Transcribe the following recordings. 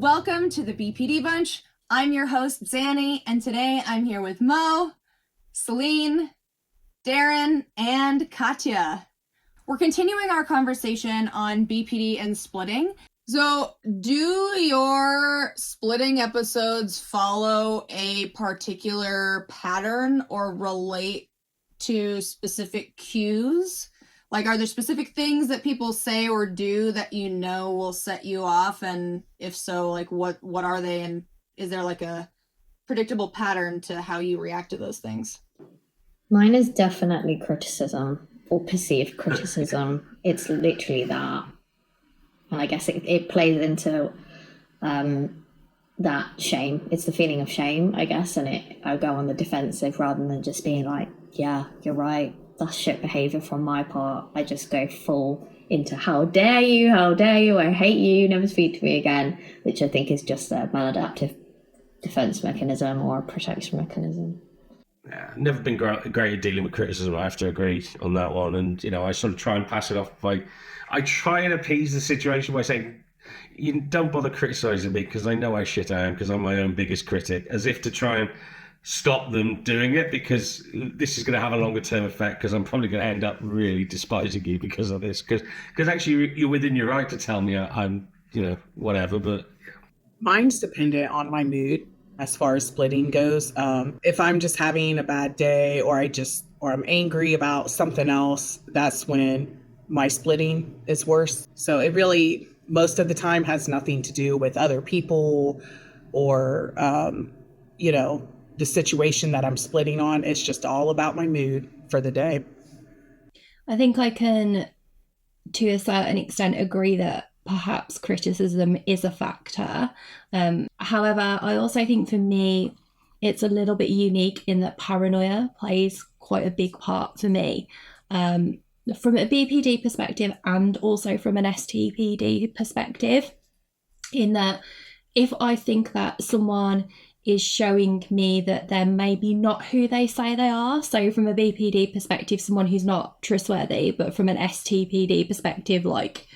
Welcome to the BPD Bunch. I'm your host, Zanny, and today I'm here with Mo, Celine, Darren, and Katya. We're continuing our conversation on BPD and splitting. So, do your splitting episodes follow a particular pattern or relate to specific cues? Like, are there specific things that people say or do that you know will set you off? And if so, like, what are they? And is there like a predictable pattern to how you react to those things? Mine is definitely criticism or perceived criticism. It's literally that. And I guess it plays into that shame. It's the feeling of shame, I guess. And I go on the defensive rather than just being like, yeah, you're right. That's shit behavior from my part. I just go full into how dare you, I hate you, never speak to me again, which I think is just a maladaptive defense mechanism or a protection mechanism. Yeah, never been great at dealing with criticism. I have to agree on that one. And, I sort of try and pass it off by, I try and appease the situation by saying, you don't bother criticising me because I know how shit I am because I'm my own biggest critic, as if to try and stop them doing it, because this is going to have a longer term effect, because I'm probably going to end up really despising you because of this, because actually you're within your right to tell me I'm whatever. But mine's dependent on my mood as far as splitting goes. If I'm just having a bad day or I'm angry about something else, that's when my splitting is worse. So it really most of the time has nothing to do with other people or the situation that I'm splitting on. It's just all about my mood for the day. I think I can, to a certain extent, agree that perhaps criticism is a factor. However, I also think for me, it's a little bit unique in that paranoia plays quite a big part for me. From a BPD perspective and also from an STPD perspective, in that if I think that someone is showing me that they're maybe not who they say they are. So from a BPD perspective, someone who's not trustworthy, but from an STPD perspective, like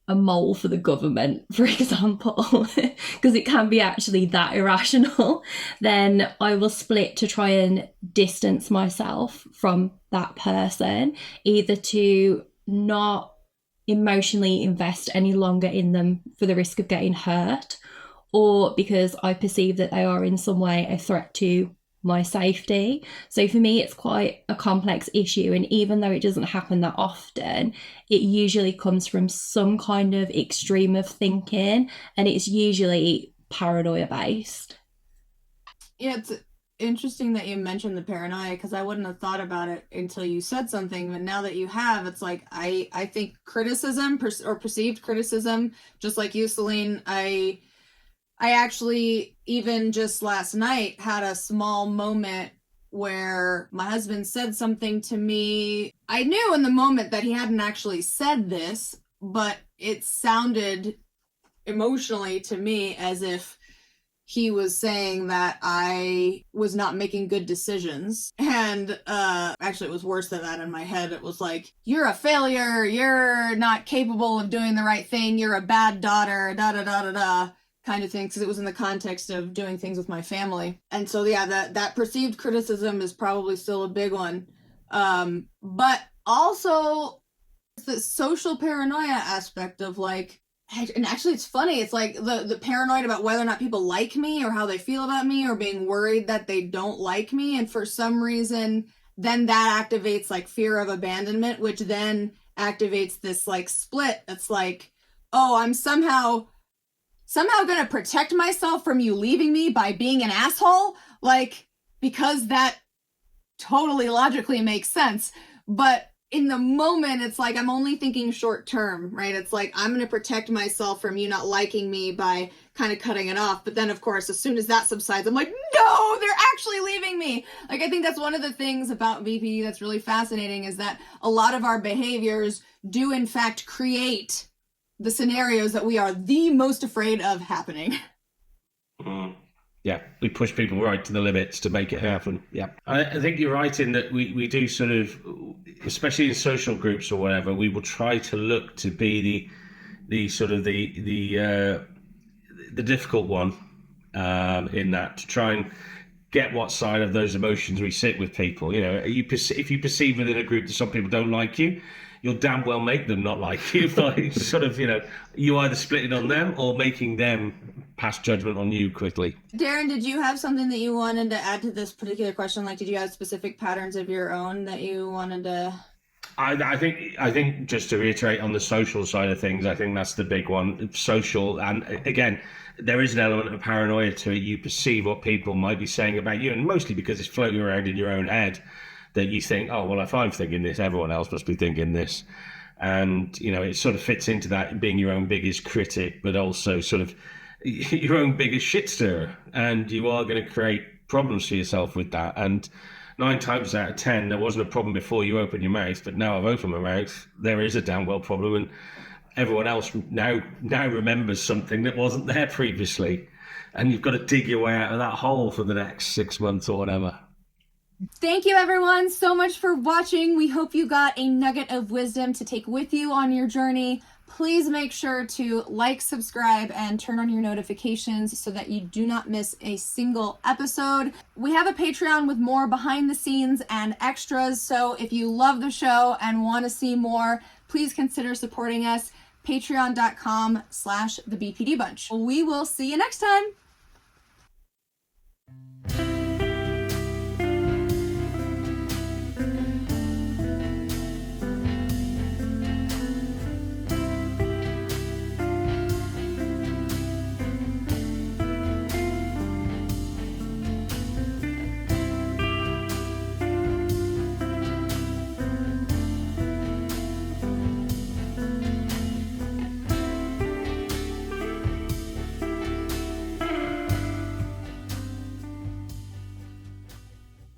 a mole for the government, for example, because it can be actually that irrational, then I will split to try and distance myself from that person, either to not emotionally invest any longer in them for the risk of getting hurt, or because I perceive that they are in some way a threat to my safety. So for me, it's quite a complex issue. And even though it doesn't happen that often, it usually comes from some kind of extreme of thinking, and it's usually paranoia based. Yeah, it's interesting that you mentioned the paranoia, because I wouldn't have thought about it until you said something. But now that you have, it's like I think criticism or perceived criticism, just like you, Celine, I actually, even just last night, had a small moment where my husband said something to me. I knew in the moment that he hadn't actually said this, but it sounded emotionally to me as if he was saying that I was not making good decisions. And actually, it was worse than that in my head. It was like, you're a failure, you're not capable of doing the right thing, you're a bad daughter, da-da-da-da-da. Kind of thing, because it was in the context of doing things with my family. And so yeah, that perceived criticism is probably still a big one. But also the social paranoia aspect of like, and actually it's funny, it's like the paranoid about whether or not people like me or how they feel about me, or being worried that they don't like me, and for some reason then that activates like fear of abandonment, which then activates this like split. It's like, oh, I'm somehow going to protect myself from you leaving me by being an asshole, like, because that totally logically makes sense. But in the moment, it's like I'm only thinking short term, right? It's like I'm going to protect myself from you not liking me by kind of cutting it off. But then, of course, as soon as that subsides, I'm like, no, they're actually leaving me. Like, I think that's one of the things about BPD that's really fascinating, is that a lot of our behaviors do, in fact, create the scenarios that we are the most afraid of happening. Yeah, we push people right to the limits to make it happen. Yeah, I think you're right in that we do sort of, especially in social groups or whatever, we will try to look to be the sort of the the difficult one in that, to try and get what side of those emotions we sit with people. You know, if you perceive within a group that some people don't like you, you'll damn well make them not like you by sort of, you either splitting on them or making them pass judgment on you quickly. Darren, did you have something that you wanted to add to this particular question? Like, did you have specific patterns of your own that you wanted to? I think just to reiterate on the social side of things, I think that's the big one. Social, and again, there is an element of paranoia to it. You perceive what people might be saying about you, and mostly because it's floating around in your own head, that you think, oh, well, if I'm thinking this, everyone else must be thinking this. And, it sort of fits into that, being your own biggest critic, but also sort of your own biggest shit stirrer. And you are going to create problems for yourself with that. And 9 times out of 10, there wasn't a problem before you opened your mouth, but now I've opened my mouth, there is a damn well problem. And everyone else now remembers something that wasn't there previously. And you've got to dig your way out of that hole for the next 6 months or whatever. Thank you, everyone, so much for watching. We hope you got a nugget of wisdom to take with you on your journey. Please make sure to like, subscribe, and turn on your notifications so that you do not miss a single episode. We have a Patreon with more behind the scenes and extras, so if you love the show and want to see more, please consider supporting us. Patreon.com/the BPD Bunch. We will see you next time.